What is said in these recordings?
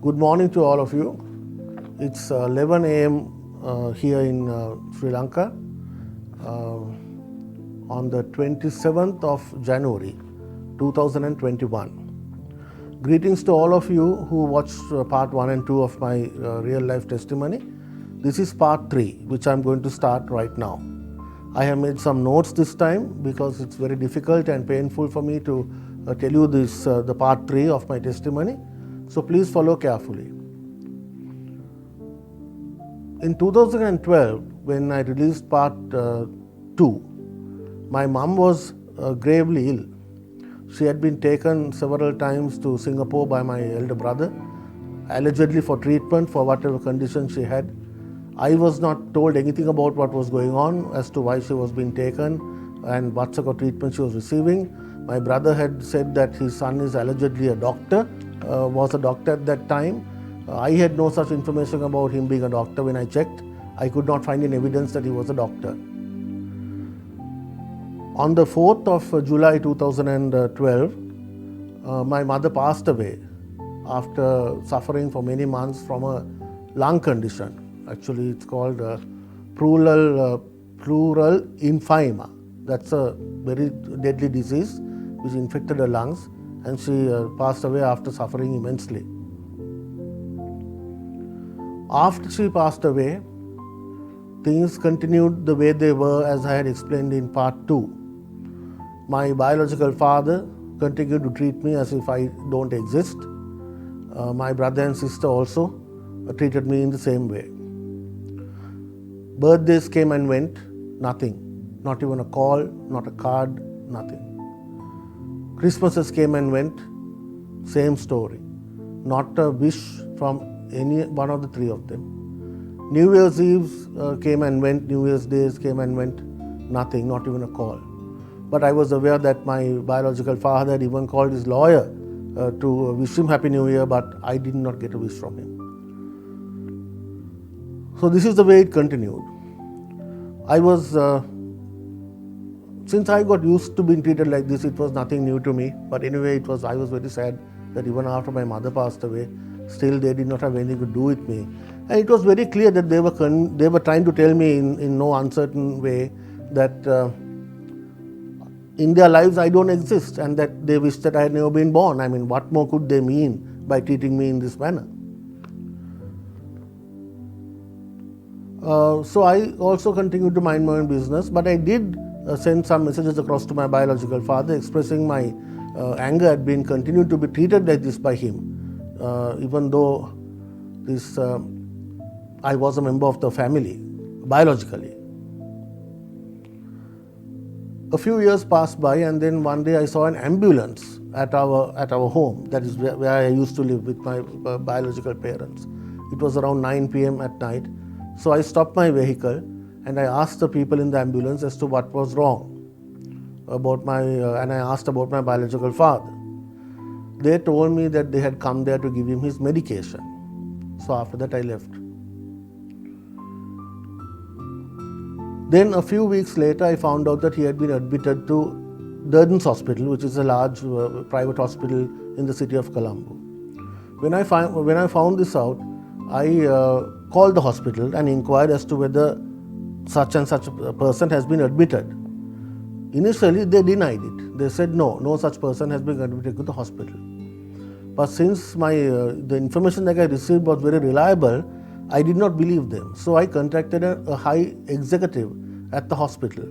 Good morning to all of you. It's 11 a.m. Here in Sri Lanka on the 27th of January 2021. Greetings to all of you who watched part 1 and 2 of my real life testimony. This is part 3, which I'm going to start right now. I have made some notes this time because it's very difficult and painful for me to tell you this, the part 3 of my testimony. So please follow carefully. In 2012, when I released part 2, my mom was gravely ill. She had been taken several times to Singapore by my elder brother, allegedly for treatment for whatever condition she had. I was not told anything about what was going on as to why she was being taken and what sort of treatment she was receiving. My brother had said that his son is allegedly a doctor, was a doctor at that time. I had no such information about him being a doctor. When I checked, I could not find any evidence that he was a doctor. On the 4th of July 2012, my mother passed away after suffering for many months from a lung condition. Actually, it's called pleural emphysema. That's a very deadly disease which infected her lungs, and she passed away after suffering immensely. After she passed away, things continued the way they were as I had explained in part 2. My biological father continued to treat me as if I don't exist. My brother and sister also treated me in the same way. Birthdays came and went, nothing. Not even a call, not a card, nothing. Christmases came and went, same story. Not a wish from any one of the three of them. New Year's Eves came and went, New Year's Days came and went, nothing, not even a call. But I was aware that my biological father had even called his lawyer to wish him Happy New Year, but I did not get a wish from him. So this is the way it continued. Since I got used to being treated like this, it was nothing new to me. But anyway, I was very sad that even after my mother passed away, still they did not have anything to do with me. And it was very clear that they were trying to tell me in no uncertain way that in their lives I don't exist, and that they wish that I had never been born. I mean, what more could they mean by treating me in this manner? So I also continued to mind my own business, but I did send some messages across to my biological father expressing my anger at being continued to be treated like this by him, even though I was a member of the family biologically. A few years passed by, and then one day I saw an ambulance at our home. That is where I used to live with my biological parents. It was around 9 p.m. at night. So I stopped my vehicle and I asked the people in the ambulance as to what was wrong and I asked about my biological father. They told me that they had come there to give him his medication. So after that I left. Then a few weeks later I found out that he had been admitted to Durdans Hospital, which is a large private hospital in the city of Colombo. When I found this out, I called the hospital and inquired as to whether such and such a person has been admitted. Initially, they denied it. They said no such person has been admitted to the hospital. But since the information that I received was very reliable, I did not believe them. So I contacted a high executive at the hospital.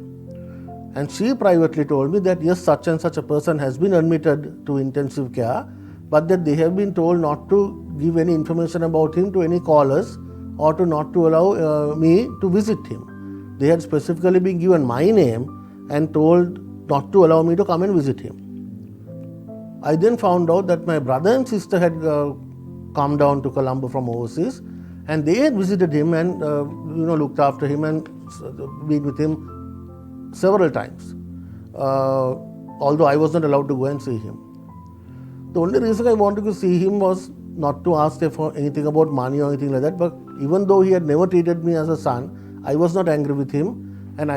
And she privately told me that yes, such and such a person has been admitted to intensive care, but that they have been told not to give any information about him to any callers or to not to allow me to visit him. They had specifically been given my name and told not to allow me to come and visit him. I then found out that my brother and sister had come down to Colombo from overseas, and they had visited him and looked after him and been with him several times, although I was not allowed to go and see him. The only reason I wanted to see him was not to ask for anything about money or anything like that, but even though he had never treated me as a son, I was not angry with him, and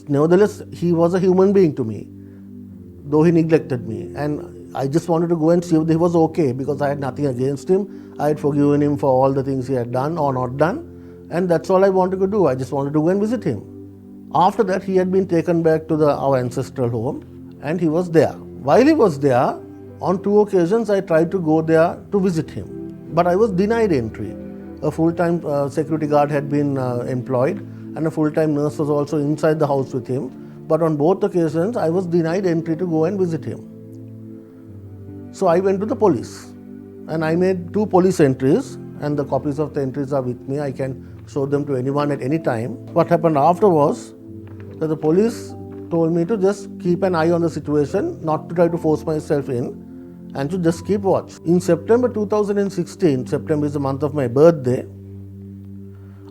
nevertheless, he was a human being to me. though he neglected me. And I just wanted to go and see if he was okay, because I had nothing against him. I had forgiven him for all the things he had done or not done, and that's all I wanted to do. I just wanted to go and visit him. After that, he had been taken back to our ancestral home, and he was there. While he was there, on 2 occasions I tried to go there to visit him, but I was denied entry. A full-time security guard had been employed, and a full-time nurse was also inside the house with him. But on both occasions, I was denied entry to go and visit him. So I went to the police, and I made 2 police entries, and the copies of the entries are with me. I can show them to anyone at any time. What happened after was that the police told me to just keep an eye on the situation, not to try to force myself in, and to just keep watch. In September 2016, September is the month of my birthday,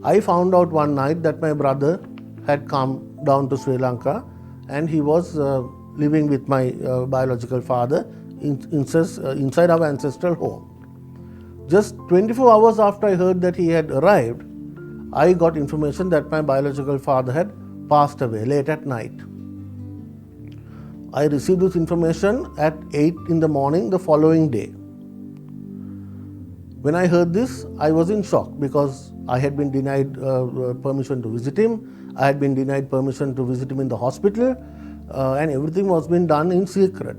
I found out one night that my brother had come down to Sri Lanka, and he was living with my biological father inside our ancestral home. Just 24 hours after I heard that he had arrived, I got information that my biological father had passed away late at night. I received this information at 8 in the morning the following day. When I heard this, I was in shock, because I had been denied permission to visit him. I had been denied permission to visit him in the hospital, and everything was being done in secret.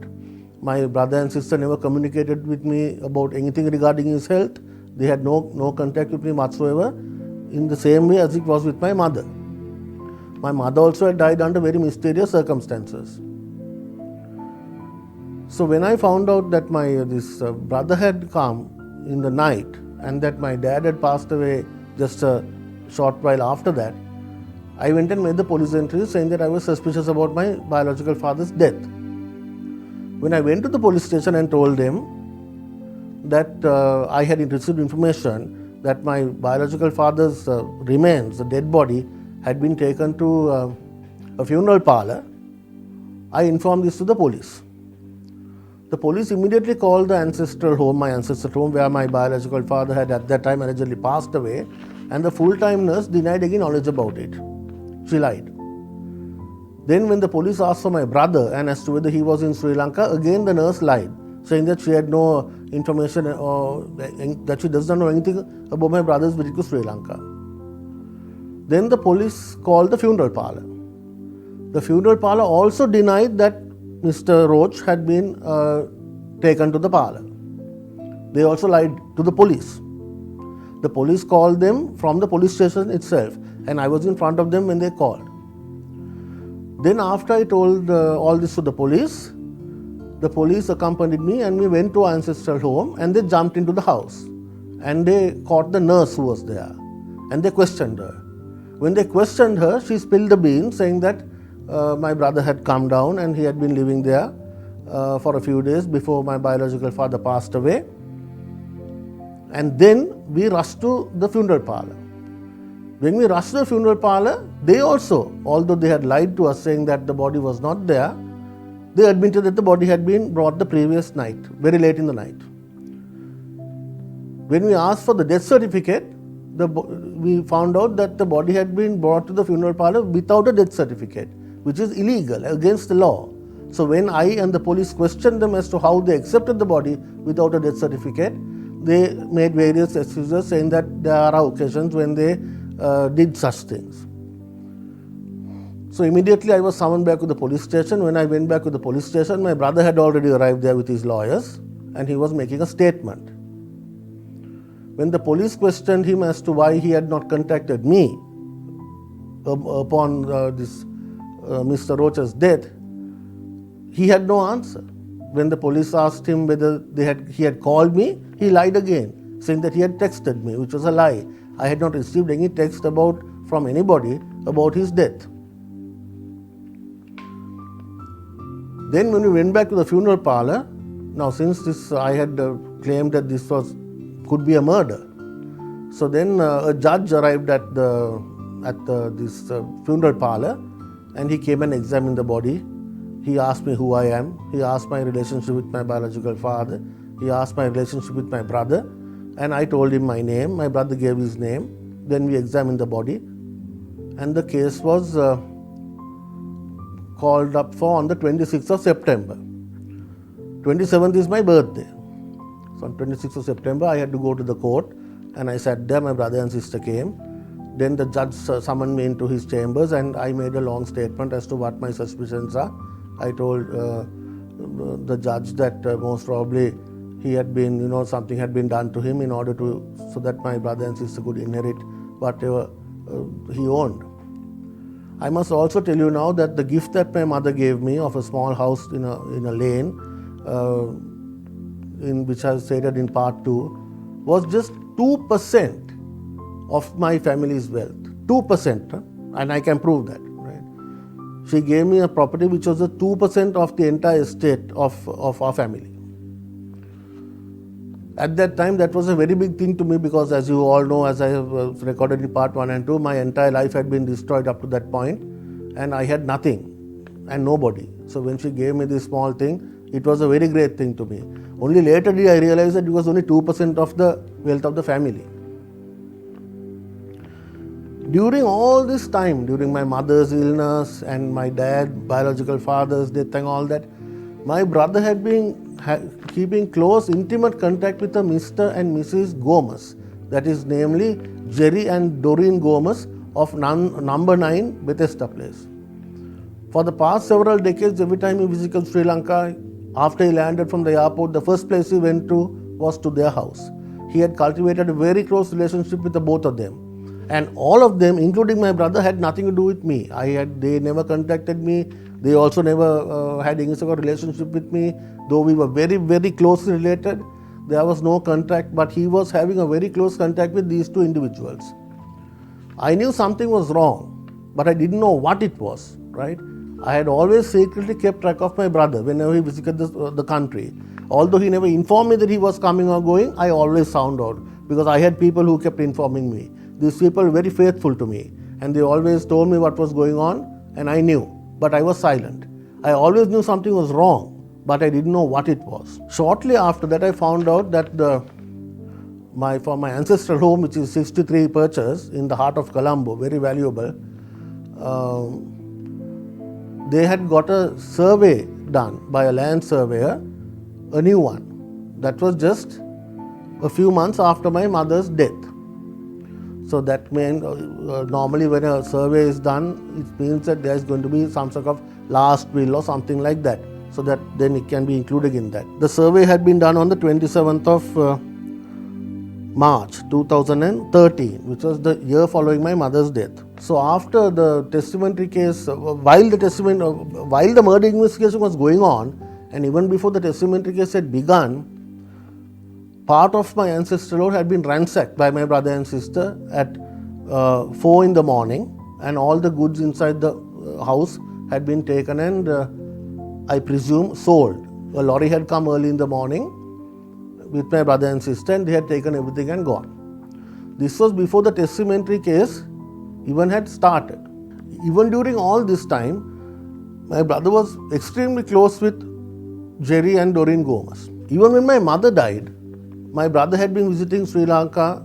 My brother and sister never communicated with me about anything regarding his health. They had no contact with me whatsoever, in the same way as it was with my mother. My mother also had died under very mysterious circumstances. So when I found out that this brother had come in the night, and that my dad had passed away just a short while after that, I went and made the police entry saying that I was suspicious about my biological father's death. When I went to the police station and told them that I had received information that my biological father's remains, the dead body, had been taken to a funeral parlor, I informed this to the police. The police immediately called the ancestral home, my ancestral home, where my biological father had at that time allegedly passed away, and the full-time nurse denied any knowledge about it. She lied. Then when the police asked for my brother and as to whether he was in Sri Lanka, again the nurse lied, saying that she had no information or that she does not know anything about my brother's visit to Sri Lanka. Then the police called the funeral parlor. The funeral parlor also denied that Mr. Roach had been taken to the parlor. They also lied to the police. The police called them from the police station itself, and I was in front of them when they called. Then after I told all this to the police accompanied me, and we went to our ancestral home, and they jumped into the house, and they caught the nurse who was there, and they questioned her. When they questioned her, she spilled the beans, saying that my brother had come down and he had been living there for a few days before my biological father passed away. And then we rushed to the funeral parlor. When we rushed to the funeral parlor, they also, although they had lied to us saying that the body was not there, they admitted that the body had been brought the previous night, very late in the night. When we asked for the death certificate, we found out that the body had been brought to the funeral parlor without a death certificate, which is illegal, against the law. So when I and the police questioned them as to how they accepted the body without a death certificate, they made various excuses, saying that there are occasions when they did such things. So immediately I was summoned back to the police station. When I went back to the police station, my brother had already arrived there with his lawyers, and he was making a statement. When the police questioned him as to why he had not contacted me upon this Mr. Roach's death, he had no answer. When the police asked him whether he had called me, he lied again, saying that he had texted me, which was a lie. I had not received any text from anybody about his death. Then when we went back to the funeral parlor, now since I had claimed that this could be a murder, so then a judge arrived at this funeral parlor, and he came and examined the body. He asked me who I am. He asked my relationship with my biological father. He asked my relationship with my brother, and I told him my name. My brother gave his name. Then we examined the body, and the case was called up for on the 26th of September. 27th is my birthday. So on 26th of September, I had to go to the court, and I sat there. My brother and sister came. Then the judge summoned me into his chambers, and I made a long statement as to what my suspicions are. I told the judge that most probably he had been, something had been done to him in order so that my brother and sister could inherit whatever he owned. I must also tell you now that the gift that my mother gave me of a small house in a lane, in which I stated in part 2, was just 2% of my family's wealth. 2%, and I can prove that. Right? She gave me a property which was 2% of the entire estate of our family. At that time, that was a very big thing to me because, as you all know, as I have recorded in part 1 and 2, my entire life had been destroyed up to that point, and I had nothing and nobody. So when she gave me this small thing, it was a very great thing to me. Only later did I realize that it was only 2% of the wealth of the family. During all this time, during my mother's illness and my dad's biological father's death and all that, my brother had been keeping close, intimate contact with a Mr. and Mrs. Gomez, that is namely Jerry and Doreen Gomez of number 9 Bethesda Place. For the past several decades, every time he visited Sri Lanka, after he landed from the airport, the first place he went to was to their house. He had cultivated a very close relationship with the both of them. And all of them, including my brother, had nothing to do with me. They never contacted me. They also never had any sort of relationship with me. Though we were very, very closely related, there was no contact, but he was having a very close contact with these two individuals. I knew something was wrong, but I didn't know what it was, right? I had always secretly kept track of my brother whenever he visited the country. Although he never informed me that he was coming or going, I always found out because I had people who kept informing me. These people were very faithful to me, and they always told me what was going on, and I knew, but I was silent. I always knew something was wrong, but I didn't know what it was. Shortly after that, I found out that for my ancestral home, which is 63 perches in the heart of Colombo, very valuable, they had got a survey done by a land surveyor, a new one. That was just a few months after my mother's death. So that means normally when a survey is done, it means that there is going to be some sort of last will or something like that, so that then it can be included in that. The survey had been done on the 27th of March 2013, which was the year following my mother's death. So after the testamentary case, while the murder investigation was going on, and even before the testamentary case had begun, part of my ancestral home had been ransacked by my brother and sister at 4 in the morning, and all the goods inside the house had been taken and I presume sold. A lorry had come early in the morning with my brother and sister, and they had taken everything and gone. This was before the testamentary case even had started. Even during all this time, my brother was extremely close with Jerry and Doreen Gomez. Even when my mother died, my brother had been visiting Sri Lanka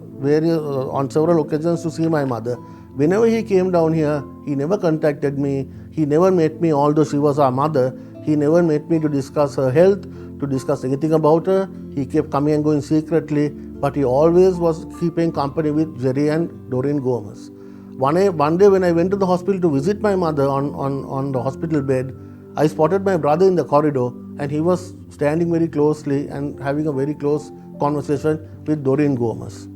on several occasions to see my mother. Whenever he came down here, he never contacted me. He never met me, although she was our mother. He never met me to discuss her health, to discuss anything about her. He kept coming and going secretly, but he always was keeping company with Jerry and Doreen Gomez. One day when I went to the hospital to visit my mother on the hospital bed, I spotted my brother in the corridor, and he was standing very closely and having a very close conversation with Doreen Gomez.